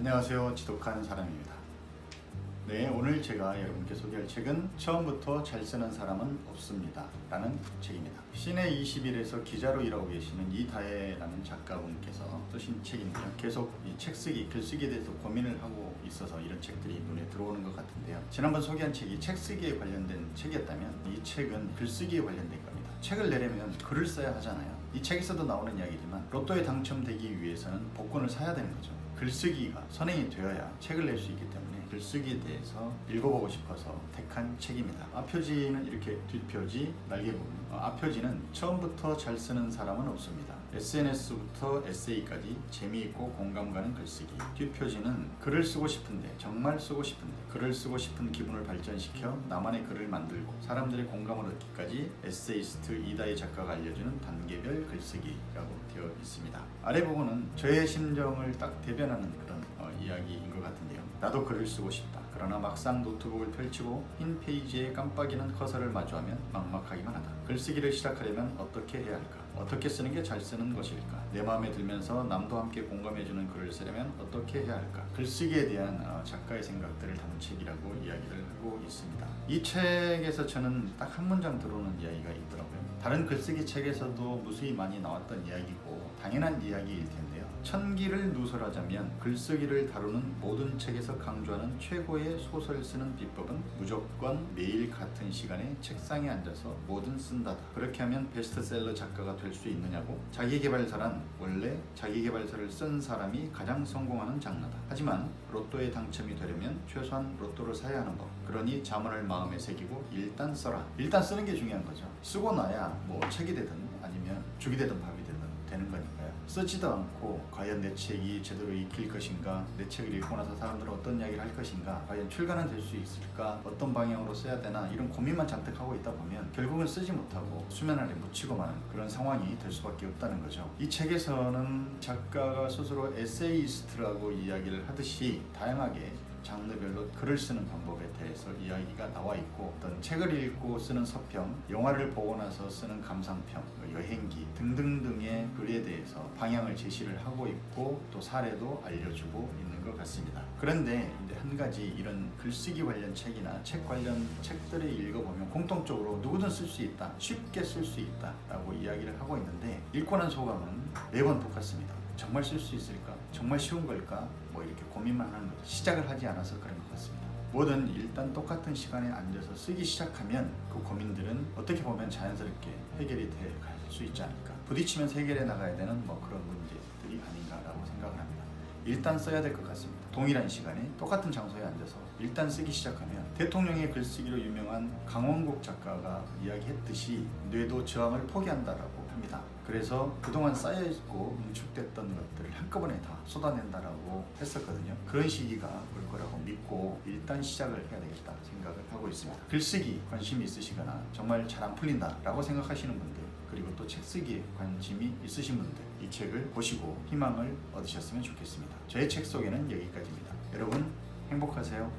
안녕하세요. 지독한 사람입니다. 네, 오늘 제가 여러분께 소개할 책은 처음부터 잘 쓰는 사람은 없습니다 라는 책입니다. 시내 21에서 기자로 일하고 계시는 이다혜라는 작가분께서 쓰신 책인데요. 계속 이 책 쓰기, 글쓰기에 대해서 고민을 하고 있어서 이런 책들이 눈에 들어오는 것 같은데요. 지난번 소개한 책이 책 쓰기에 관련된 책이었다면 이 책은 글쓰기에 관련된 겁니다. 책을 내려면 글을 써야 하잖아요. 이 책에서도 나오는 이야기지만 로또에 당첨되기 위해서는 복권을 사야 되는 거죠. 글쓰기가 선행이 되어야 책을 낼 수 있기 때문에 글쓰기에 대해서 읽어보고 싶어서 택한 책입니다. 앞표지는 이렇게 뒷표지, 날개부분. 앞표지는 처음부터 잘 쓰는 사람은 없습니다. SNS부터 에세이까지 재미있고 공감 가는 글쓰기. 뒷표지는 글을 쓰고 싶은데, 정말 쓰고 싶은데, 글을 쓰고 싶은 기분을 발전시켜 나만의 글을 만들고 사람들의 공감을 얻기까지 에세이스트 이다혜 작가가 알려주는 단계별 글쓰기라고 되어 있습니다. 아래 부분은 저의 심정을 딱 대변하는 그런 이야기인 것 같은데요. 나도 글을 쓰고 싶다. 그러나 막상 노트북을 펼치고 흰 페이지에 깜빡이는 커서를 마주하면 막막하기만 하다. 글쓰기를 시작하려면 어떻게 해야 할까? 어떻게 쓰는 게 잘 쓰는 것일까? 내 마음에 들면서 남도 함께 공감해주는 글을 쓰려면 어떻게 해야 할까? 글쓰기에 대한 작가의 생각들을 담은 책이라고 이야기를 하고 있습니다. 이 책에서 저는 딱 한 문장 들어오는 이야기가 있더라고요. 다른 글쓰기 책에서도 무수히 많이 나왔던 이야기고 당연한 이야기일 텐데요. 천기를 누설하자면 글쓰기를 다루는 모든 책에서 강조하는 최고의 소설 쓰는 비법은 무조건 매일 같은 시간에 책상에 앉아서 뭐든 쓴다다. 그렇게 하면 베스트셀러 작가가 될 수 있느냐고? 자기계발서란 원래 자기계발서를 쓴 사람이 가장 성공하는 장르다. 하지만 로또에 당첨이 되려면 최소한 로또를 사야 하는 법. 그러니 자문을 마음에 새기고 일단 써라. 일단 쓰는 게 중요한 거죠. 쓰고 나야 뭐 책이 되든 아니면 죽이 되든 밥이 되든 되는 거니까요. 쓰지도 않고 과연 내 책이 제대로 읽힐 것인가, 내 책을 읽고 나서 사람들은 어떤 이야기를 할 것인가, 과연 출간은 될 수 있을까, 어떤 방향으로 써야 되나, 이런 고민만 잔뜩 하고 있다 보면 결국은 쓰지 못하고 수면 아래 묻히고 마는 그런 상황이 될 수밖에 없다는 거죠. 이 책에서는 작가가 스스로 에세이스트라고 이야기를 하듯이 다양하게 장르별로 글을 쓰는 방법에 대해서 이야기가 나와 있고, 어떤 책을 읽고 쓰는 서평, 영화를 보고 나서 쓰는 감상평, 여행기 등등등의 글에 대해서 방향을 제시를 하고 있고 또 사례도 알려주고 있는 것 같습니다. 그런데 이제 한 가지 이런 글쓰기 관련 책이나 책 관련 책들을 읽어보면 공통적으로 누구든 쓸 수 있다, 쉽게 쓸 수 있다 라고 이야기를 하고 있는데 읽고 난 소감은 매번 똑같습니다. 정말 쓸 수 있을까? 정말 쉬운 걸까? 뭐 이렇게 고민만 하는 거죠. 시작을 하지 않아서 그런 것 같습니다. 뭐든 일단 똑같은 시간에 앉아서 쓰기 시작하면 그 고민들은 어떻게 보면 자연스럽게 해결이 돼 갈 수 있지 않을까. 부딪히면서 해결해 나가야 되는 뭐 그런 문제들이 아닌가라고 생각을 합니다. 일단 써야 될 것 같습니다. 동일한 시간에 똑같은 장소에 앉아서 일단 쓰기 시작하면 대통령의 글쓰기로 유명한 강원국 작가가 이야기했듯이 뇌도 저항을 포기한다라고 합니다. 그래서 그동안 쌓여있고 응축됐던 것들을 한꺼번에 다 쏟아낸다라고 했었거든요. 그런 시기가 올 거라고 믿고 일단 시작을 해야 되겠다 생각을 하고 있습니다. 글쓰기 관심이 있으시거나 정말 잘 안 풀린다라고 생각하시는 분들, 그리고 또 책 쓰기에 관심이 있으신 분들, 이 책을 보시고 희망을 얻으셨으면 좋겠습니다. 저의 책 소개는 여기까지입니다. 여러분 행복하세요.